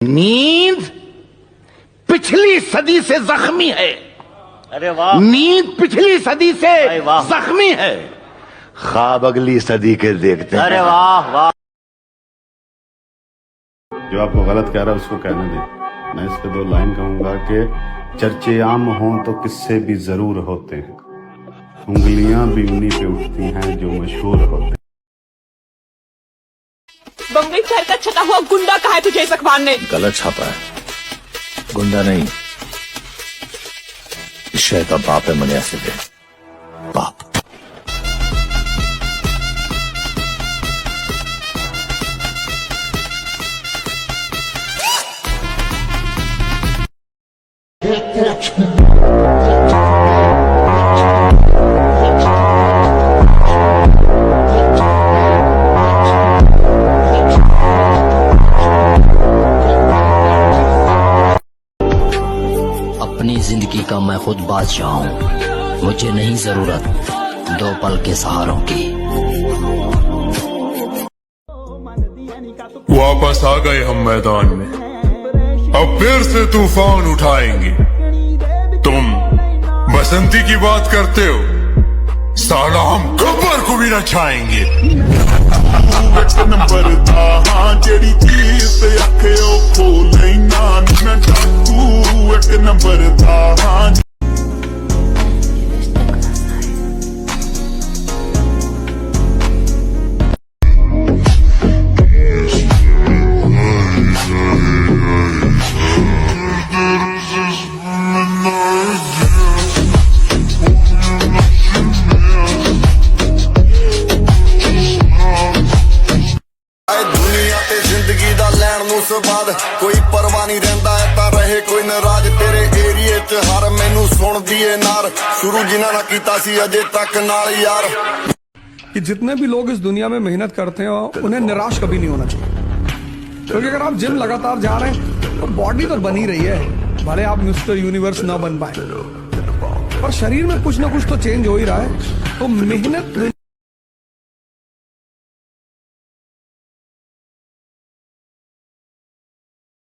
नींद पिछली सदी से जख्मी है। अरे वाह। नींद पिछली सदी से जख्मी है, ख्वाब अगली सदी के देखते हैं। अरे वाह वाह। जो आपको गलत कह रहा है उसको कहने दे। मैं इस पे 2 लाइन कहूंगा कि चर्चे आम हों तो किस्से भी जरूर होते हैं, उंगलियां भी उन्हीं पे उठती हैं जो मशहूर होते हैं। बम्बई शहर का छटा हुआ गुंडा कहा है तुझे इस अखबार ने? गलत छापा है, गुंडा नहीं, इस शहर का बाप है मुनासिब है, बाप। अपनी जिंदगी का मैं खुद बादशाह हूँ, मुझे नहीं जरूरत 2 पल के सहारों की। वापस आ गए हम मैदान में, अब फिर से तूफान उठाएंगे। तुम बसंती की बात करते हो, साला हम गब्बर को भी नचाएंगे। नंबर जेड़ी चीज ते आखे ओ खोले ना डाकू, एक नंबर जिंदगी दा लैन नूं सवाद कोई परवाह नहीं रहिंदा है तां रहे कोई नाराज तेरे एरिए च हर मैनू सुणदी ए नार शुरू जिन्हां नाल कीता सी अजे तक नाल यार। कि जितने भी लोग इस दुनिया में मेहनत करते हैं उन्हें निराश कभी नहीं होना चाहिए, क्योंकि अगर आप जिम लगातार जा रहे हैं तो बॉडी तो बन ही रही है, भले आप मिस्टर यूनिवर्स ना बन पाए पर शरीर में कुछ ना कुछ तो चेंज हो ही रहा है। तो मेहनत